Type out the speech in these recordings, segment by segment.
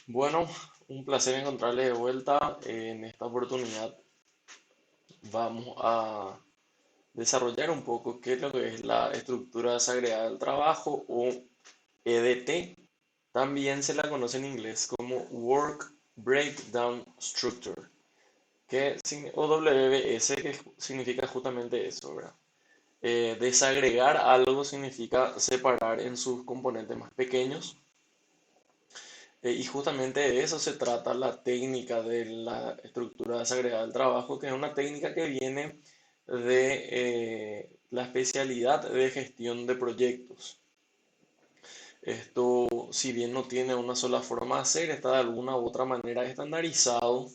Bueno, un placer encontrarles de vuelta. En esta oportunidad vamos a desarrollar un poco qué es lo que es la estructura desagregada del trabajo o EDT. También se la conoce en inglés como Work Breakdown Structure, o WBS, que significa justamente eso, ¿verdad? Desagregar algo significa separar en sus componentes más pequeños. Y justamente de eso se trata la técnica de la estructura desagregada del trabajo, que es una técnica que viene de la especialidad de gestión de proyectos. Esto, si bien no tiene una sola forma de hacer, está de alguna u otra manera estandarizado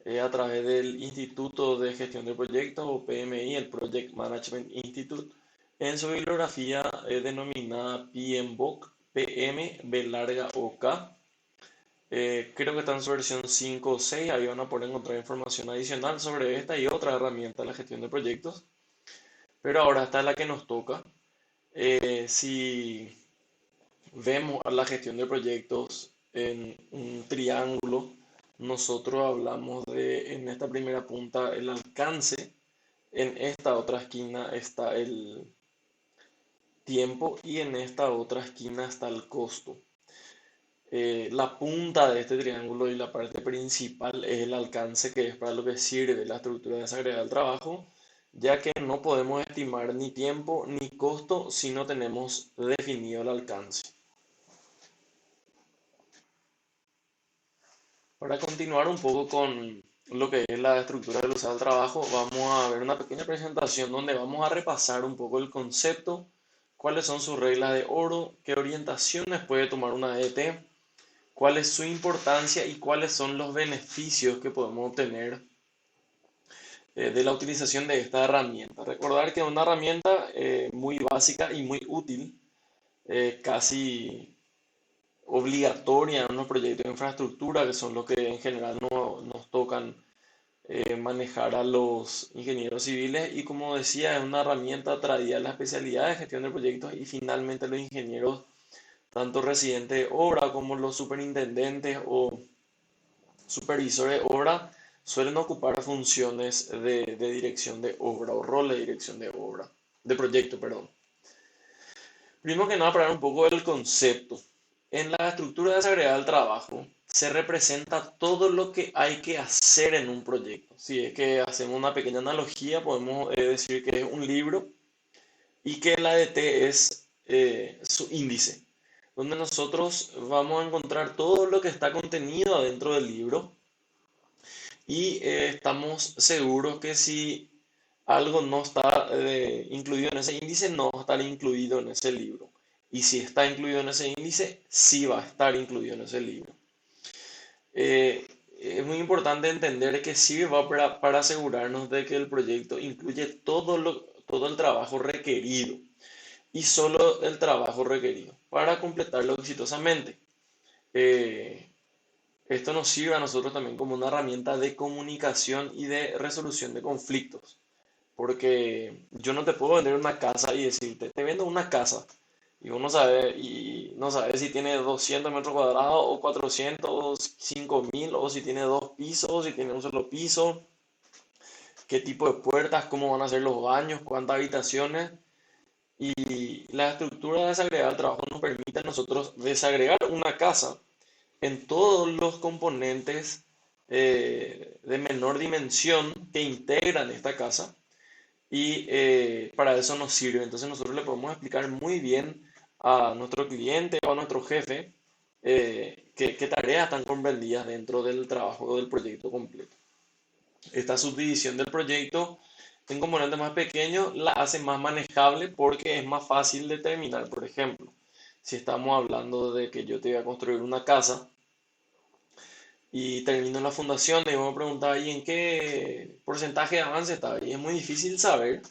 a través del Instituto de Gestión de Proyectos o PMI, el Project Management Institute, en su bibliografía denominada PMBOK, PM, B larga OK. Creo que está en su versión 5 o 6. Ahí van a poder encontrar información adicional sobre esta y otra herramienta de la gestión de proyectos. Pero ahora está la que nos toca. Si vemos a la gestión de proyectos en un triángulo, nosotros hablamos de en esta primera punta el alcance, en esta otra esquina está el tiempo y en esta otra esquina está el costo. La punta de este triángulo y la parte principal es el alcance, que es para lo que sirve la estructura desagregada del trabajo, ya que no podemos estimar ni tiempo ni costo si no tenemos definido el alcance. Para continuar un poco con lo que es la estructura del usado del trabajo, vamos a ver una pequeña presentación donde vamos a repasar un poco el concepto, cuáles son sus reglas de oro, qué orientaciones puede tomar una ET, cuál es su importancia y cuáles son los beneficios que podemos obtener de la utilización de esta herramienta. Recordar que es una herramienta muy básica y muy útil, casi obligatoria en los proyectos de infraestructura, que son los que en general nos tocan manejar a los ingenieros civiles. Y como decía, es una herramienta traída a la especialidad de gestión de proyectos y finalmente los ingenieros, tanto residentes de obra como los superintendentes o supervisores de obra, suelen ocupar funciones de dirección de obra o rol de dirección de obra, de proyecto, perdón. Primero que nada, para hablar un poco del concepto. En la estructura desagregada del trabajo se representa todo lo que hay que hacer en un proyecto. Si es que hacemos una pequeña analogía, podemos decir que es un libro y que la DT es su índice, donde nosotros vamos a encontrar todo lo que está contenido adentro del libro y estamos seguros que si algo no está incluido en ese índice, no va a estar incluido en ese libro. Y si está incluido en ese índice, sí va a estar incluido en ese libro. Es muy importante entender que sirva para asegurarnos de que el proyecto incluye todo el trabajo requerido y solo el trabajo requerido para completarlo exitosamente. Eh, Esto nos sirve a nosotros también como una herramienta de comunicación y de resolución de conflictos. Porque yo no te puedo vender una casa y decirte, te vendo una casa. Y no sabe si tiene 200 metros cuadrados o 400, 5000, o si tiene dos pisos, si tiene un solo piso, qué tipo de puertas, cómo van a ser los baños, cuántas habitaciones. Y la estructura desagregada del trabajo nos permite a nosotros desagregar una casa en todos los componentes de menor dimensión que integran esta casa y para eso nos sirve. Entonces nosotros le podemos explicar muy bien a nuestro cliente o a nuestro jefe qué tareas están comprendidas dentro del trabajo del proyecto completo. Esta subdivisión del proyecto en componentes más pequeños la hace más manejable porque es más fácil determinar. Por ejemplo, si estamos hablando de que yo te voy a construir una casa, y termino la fundación y me preguntaba, ¿y en qué porcentaje de avance está? Y es muy difícil saber,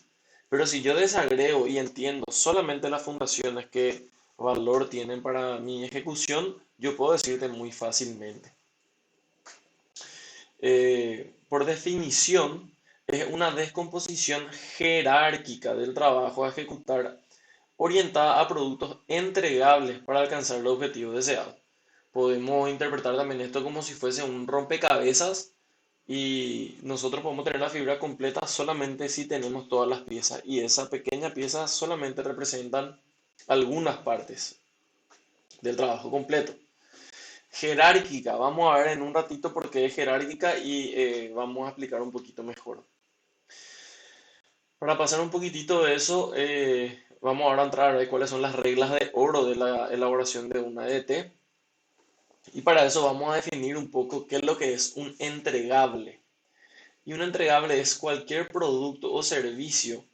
pero si yo desagrego y entiendo solamente las fundaciones que valor tienen para mi ejecución, yo puedo decirte muy fácilmente. Por definición, es una descomposición jerárquica del trabajo a ejecutar orientada a productos entregables para alcanzar los objetivos deseados. Podemos interpretar también esto como si fuese un rompecabezas y nosotros podemos tener la figura completa solamente si tenemos todas las piezas y esa pequeña pieza solamente representan algunas partes del trabajo completo. Jerárquica, vamos a ver en un ratito por qué es jerárquica y vamos a explicar un poquito mejor. Para pasar un poquitito de eso, vamos ahora a entrar a ver cuáles son las reglas de oro de la elaboración de una EDT. Y para eso vamos a definir un poco qué es lo que es un entregable. Y un entregable es cualquier producto o servicio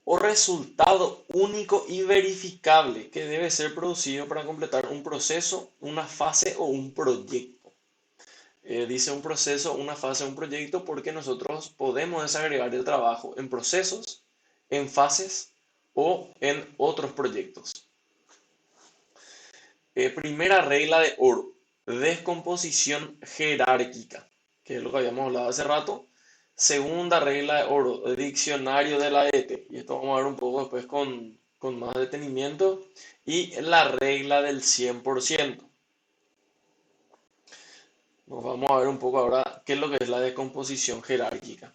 o resultado único y verificable que debe ser producido para completar un proceso, una fase o un proyecto. Dice un proceso, una fase, un proyecto, porque nosotros podemos desagregar el trabajo en procesos, en fases o en otros proyectos. Primera regla de oro, descomposición jerárquica, que es lo que habíamos hablado hace rato. Segunda regla de oro, diccionario de la ET, y esto vamos a ver un poco después con más detenimiento. Y la regla del 100%. Nos vamos a ver un poco ahora qué es lo que es la descomposición jerárquica.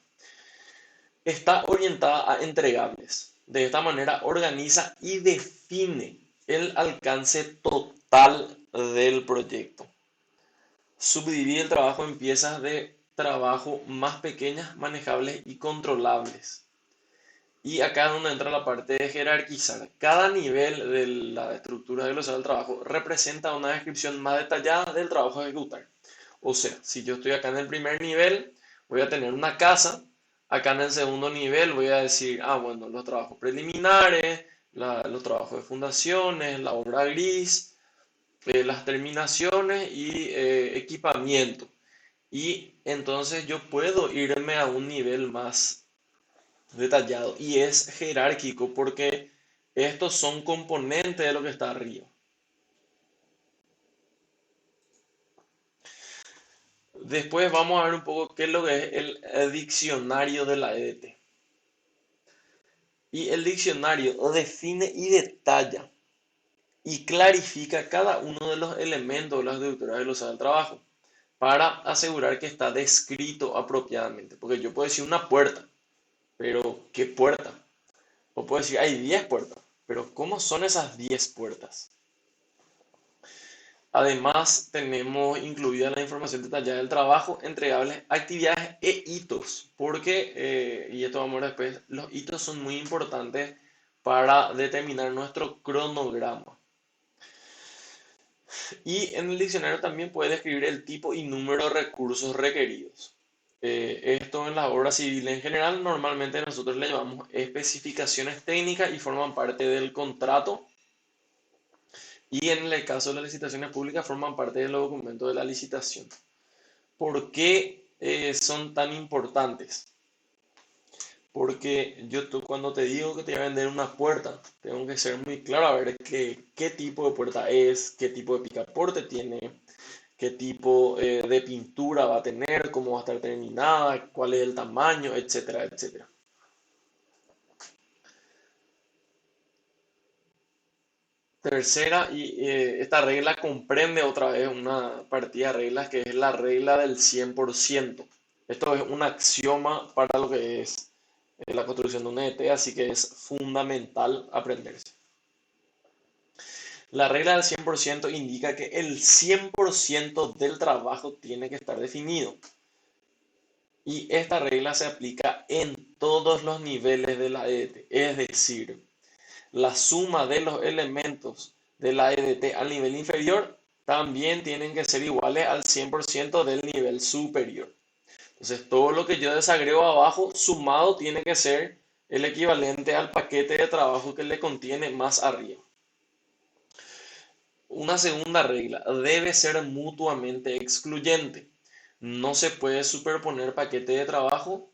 Está orientada a entregables. De esta manera organiza y define el alcance total del proyecto. Subdivide el trabajo en piezas de trabajo más pequeñas, manejables y controlables. Y acá es donde entra la parte de jerarquizar. Cada nivel de la estructura desglosada del trabajo representa una descripción más detallada del trabajo a ejecutar. O sea, si yo estoy acá en el primer nivel, voy a tener una casa. Acá en el segundo nivel voy a decir, bueno, los trabajos preliminares, los trabajos de fundaciones, la obra gris, las terminaciones y equipamiento. Y entonces yo puedo irme a un nivel más detallado y es jerárquico porque estos son componentes de lo que está arriba. Después vamos a ver un poco qué es lo que es el diccionario de la EDT. Y el diccionario define y detalla y clarifica cada uno de los elementos de las estructuras glosadas del trabajo para asegurar que está descrito apropiadamente. Porque yo puedo decir una puerta, pero ¿qué puerta? O puedo decir hay 10 puertas, pero ¿cómo son esas 10 puertas? Además, tenemos incluida la información detallada del trabajo, entregables, actividades e hitos, porque, y esto vamos a ver después, los hitos son muy importantes para determinar nuestro cronograma. Y en el diccionario también puede describir el tipo y número de recursos requeridos. Esto en las obras civiles en general, normalmente nosotros le llamamos especificaciones técnicas y forman parte del contrato. Y en el caso de las licitaciones públicas forman parte de los documentos de la licitación. ¿Por qué son tan importantes? Porque cuando te digo que te voy a vender una puerta, tengo que ser muy claro a ver qué tipo de puerta es, qué tipo de picaporte tiene, qué tipo de pintura va a tener, cómo va a estar terminada, cuál es el tamaño, etcétera, etcétera. Tercera, y esta regla comprende otra vez una partida de reglas que es la regla del 100%. Esto es un axioma para lo que es la construcción de un ET, así que es fundamental aprenderse. La regla del 100% indica que el 100% del trabajo tiene que estar definido. Y esta regla se aplica en todos los niveles de la EDT, es decir, la suma de los elementos de la EDT al nivel inferior también tienen que ser iguales al 100% del nivel superior. Entonces, todo lo que yo desagrego abajo sumado tiene que ser el equivalente al paquete de trabajo que le contiene más arriba. Una segunda regla, debe ser mutuamente excluyente. No se puede superponer paquete de trabajo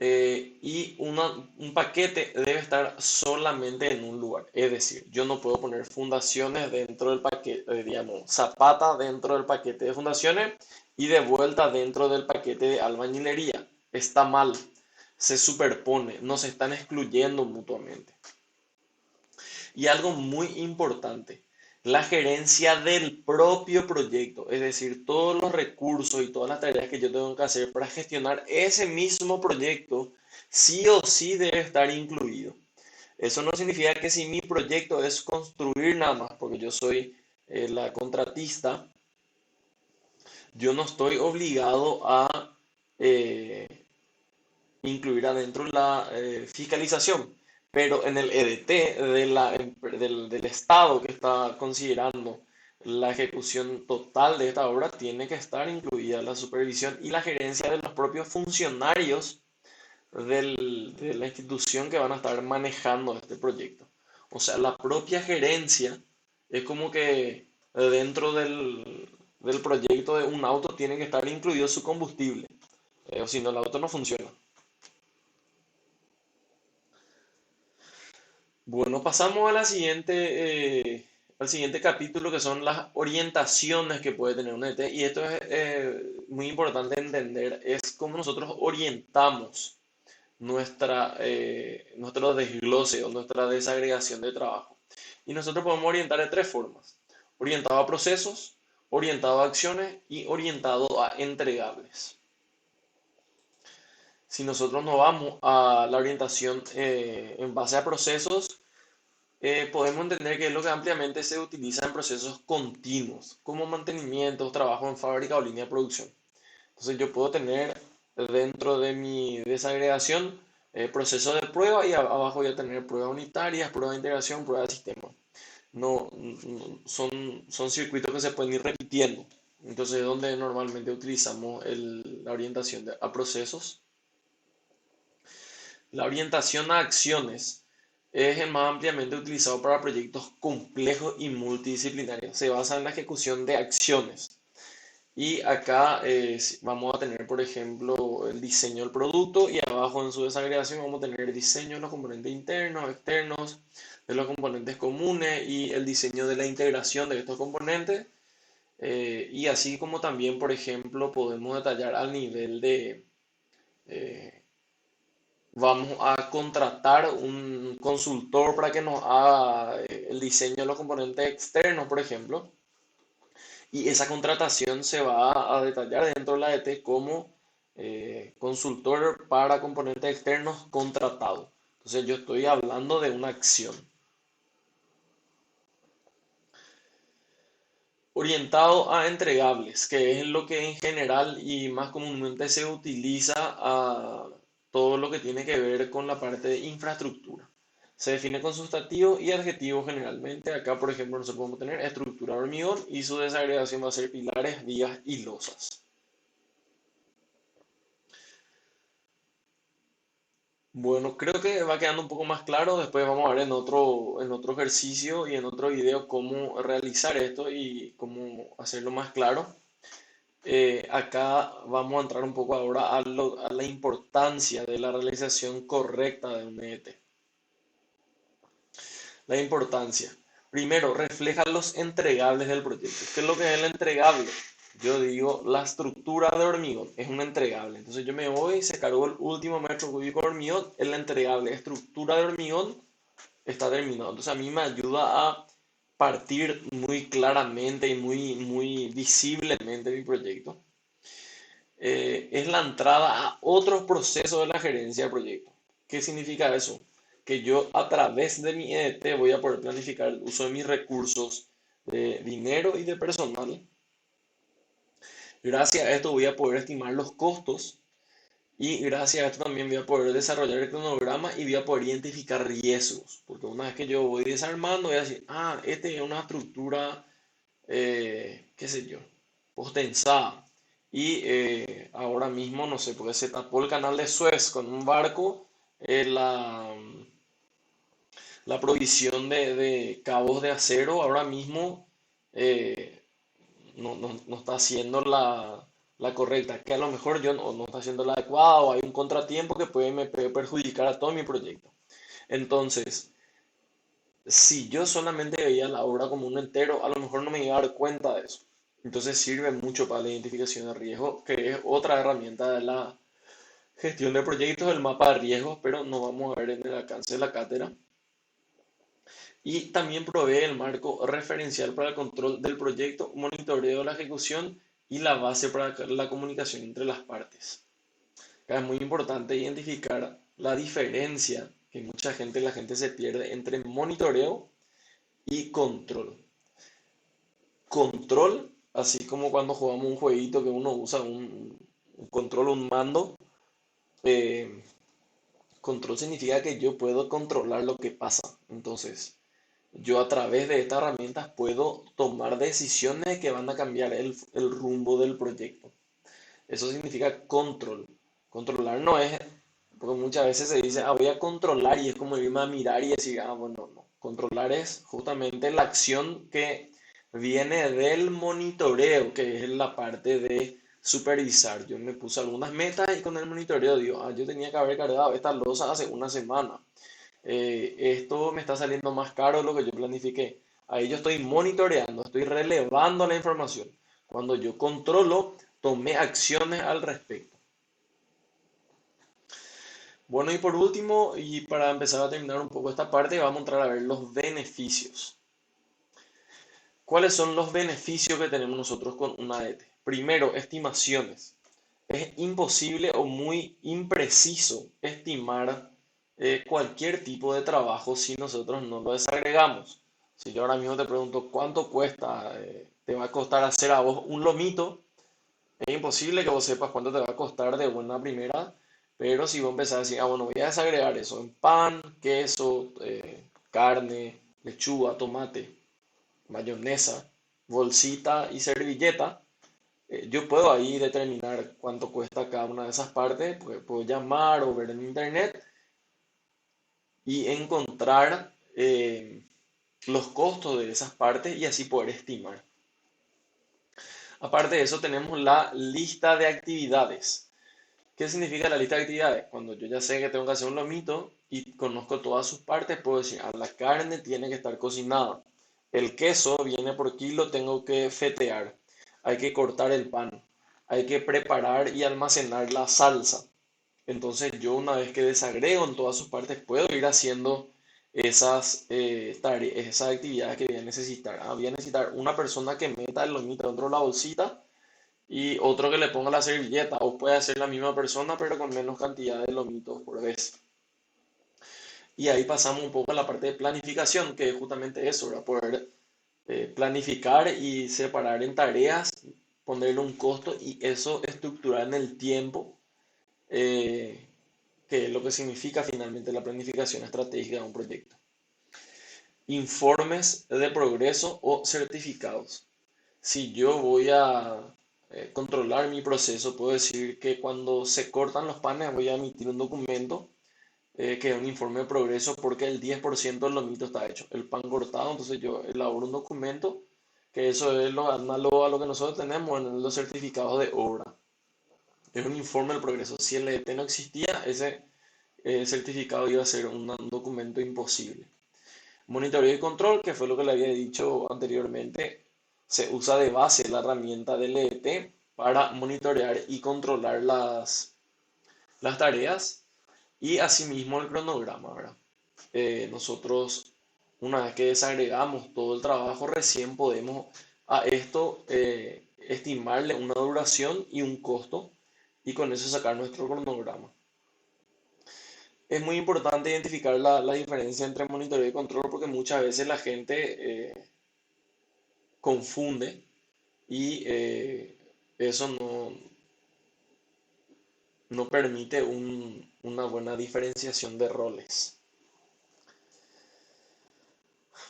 y un paquete debe estar solamente en un lugar. Es decir, yo no puedo poner fundaciones dentro del paquete, digamos, zapata dentro del paquete de fundaciones y de vuelta dentro del paquete de albañilería. Está mal, se superpone, no se están excluyendo mutuamente. Y algo muy importante, la gerencia del propio proyecto, es decir, todos los recursos y todas las tareas que yo tengo que hacer para gestionar ese mismo proyecto, sí o sí debe estar incluido. Eso no significa que si mi proyecto es construir nada más, porque yo soy la contratista, yo no estoy obligado a eh, incluir adentro la fiscalización, pero en el EDT del Estado que está considerando la ejecución total de esta obra, tiene que estar incluida la supervisión y la gerencia de los propios funcionarios de la institución que van a estar manejando este proyecto. O sea, la propia gerencia es como que dentro del proyecto de un auto tiene que estar incluido su combustible, o si no, el auto no funciona. Bueno, pasamos a al siguiente capítulo que son las orientaciones que puede tener un ET. Y esto es muy importante entender, es cómo nosotros orientamos nuestro desglose o nuestra desagregación de trabajo. Y nosotros podemos orientar de tres formas: orientado a procesos, orientado a acciones y orientado a entregables. Si nosotros nos vamos a la orientación en base a procesos, podemos entender que es lo que ampliamente se utiliza en procesos continuos, como mantenimiento, trabajo en fábrica o línea de producción. Entonces yo puedo tener dentro de mi desagregación proceso de prueba y abajo voy a tener pruebas unitarias, pruebas de integración, pruebas de sistema. Son circuitos que se pueden ir repitiendo. Entonces es donde normalmente utilizamos la orientación a procesos. La orientación a acciones es el más ampliamente utilizado para proyectos complejos y multidisciplinarios. Se basa en la ejecución de acciones. Y acá vamos a tener, por ejemplo, el diseño del producto y abajo en su desagregación vamos a tener el diseño de los componentes internos, externos, de los componentes comunes y el diseño de la integración de estos componentes. Y así como también, por ejemplo, podemos detallar al nivel de eh, vamos a contratar un consultor para que nos haga el diseño de los componentes externos, por ejemplo, y esa contratación se va a detallar dentro de la ET como consultor para componentes externos contratado. Entonces yo estoy hablando de una acción. Orientado a entregables, que es lo que en general y más comúnmente se utiliza a todo lo que tiene que ver con la parte de infraestructura. Se define con sustantivo y adjetivo generalmente. Acá, por ejemplo, nosotros podemos tener estructura de hormigón y su desagregación va a ser pilares, vigas y losas. Bueno, creo que va quedando un poco más claro. Después vamos a ver en otro ejercicio y en otro video cómo realizar esto y cómo hacerlo más claro. Acá vamos a entrar un poco ahora a la importancia de la realización correcta de un ET. La importancia. Primero, refleja los entregables del proyecto. ¿Qué es lo que es el entregable? Yo digo, la estructura de hormigón es un entregable. Entonces yo me voy, se cargó el último metro cúbico de hormigón, es la entregable. Estructura de hormigón está terminado. Entonces a mí me ayuda a partir muy claramente y muy visiblemente mi proyecto. Es la entrada a otros procesos de la gerencia del proyecto. ¿Qué significa eso? Que yo a través de mi EDT voy a poder planificar el uso de mis recursos de dinero y de personal. Gracias a esto voy a poder estimar los costos y gracias a esto también voy a poder desarrollar el cronograma y voy a poder identificar riesgos. Porque una vez que yo voy desarmando, voy a decir, este es una estructura, qué sé yo, postensada. Y ahora mismo, no sé, porque se tapó el canal de Suez con un barco, la provisión de cabos de acero ahora mismo eh, no está haciendo la correcta, que a lo mejor yo no está haciendo la adecuada o hay un contratiempo que me puede perjudicar a todo mi proyecto. Entonces, si yo solamente veía la obra como un entero, a lo mejor no me iba a dar cuenta de eso. Entonces sirve mucho para la identificación de riesgo, que es otra herramienta de la gestión de proyectos, el mapa de riesgos, pero no vamos a ver en el alcance de la cátedra. Y también provee el marco referencial para el control del proyecto, monitoreo de la ejecución y la base para la comunicación entre las partes. Acá es muy importante identificar la diferencia que la gente se pierde entre monitoreo y control. Control, así como cuando jugamos un jueguito que uno usa un control o un mando, eh, control significa que yo puedo controlar lo que pasa. Entonces, yo a través de estas herramientas puedo tomar decisiones que van a cambiar el rumbo del proyecto. Eso significa control. Controlar no es, porque muchas veces se dice, voy a controlar y es como irme a mirar y decir, bueno, no. Controlar es justamente la acción que viene del monitoreo, que es la parte de supervisar. Yo me puse algunas metas y con el monitoreo digo, yo tenía que haber cargado esta losa hace una semana. Esto me está saliendo más caro de lo que yo planifiqué. Ahí yo estoy monitoreando, estoy relevando la información. Cuando yo controlo, tomé acciones al respecto. Bueno, y por último, y para empezar a terminar un poco esta parte, vamos a entrar a ver los beneficios. ¿Cuáles son los beneficios que tenemos nosotros con una ADT? Primero, estimaciones. Es imposible o muy impreciso estimar cualquier tipo de trabajo si nosotros no lo desagregamos. Si yo ahora mismo te pregunto cuánto cuesta, te va a costar hacer a vos un lomito, es imposible que vos sepas cuánto te va a costar de buena primera, pero si vos empezás a decir, bueno, voy a desagregar eso en pan, queso, carne, lechuga, tomate, mayonesa, bolsita y servilleta, yo puedo ahí determinar cuánto cuesta cada una de esas partes, pues puedo llamar o ver en internet y encontrar los costos de esas partes y así poder estimar. Aparte de eso, tenemos la lista de actividades. ¿Qué significa la lista de actividades? Cuando yo ya sé que tengo que hacer un lomito y conozco todas sus partes, puedo decir, la carne tiene que estar cocinada. El queso viene por kilo, tengo que fetear. Hay que cortar el pan. Hay que preparar y almacenar la salsa. Entonces yo una vez que desagrego en todas sus partes, puedo ir haciendo esas actividades que voy a necesitar. Voy a necesitar una persona que meta el lomito dentro de la bolsita y otro que le ponga la servilleta, o puede ser la misma persona pero con menos cantidad de lomitos por vez. Y ahí pasamos un poco a la parte de planificación, que es justamente eso, ¿verdad? Poder planificar y separar en tareas, ponerle un costo y eso estructurar en el tiempo, eh, que es lo que significa finalmente la planificación estratégica de un proyecto. Informes de progreso o certificados. Si yo voy a controlar mi proceso, puedo decir que cuando se cortan los panes voy a emitir un documento que es un informe de progreso porque el 10% del lomito está hecho. El pan cortado, entonces yo elaboro un documento que eso es lo análogo a lo que nosotros tenemos en los certificados de obra. Es un informe del progreso. Si el ET no existía, ese certificado iba a ser un documento imposible. Monitoreo y control, que fue lo que le había dicho anteriormente, se usa de base la herramienta del ET para monitorear y controlar las tareas y asimismo el cronograma, ¿verdad? Nosotros, una vez que desagregamos todo el trabajo, recién podemos a esto estimarle una duración y un costo y con eso sacar nuestro cronograma. Es muy importante identificar la diferencia entre monitoreo y control porque muchas veces la gente confunde y eso no permite una buena diferenciación de roles.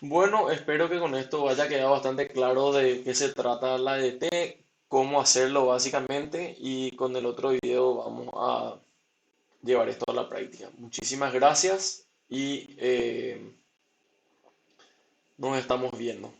Bueno, espero que con esto haya quedado bastante claro de qué se trata la ADT, cómo hacerlo básicamente y con el otro video vamos a llevar esto a la práctica. Muchísimas gracias y nos estamos viendo.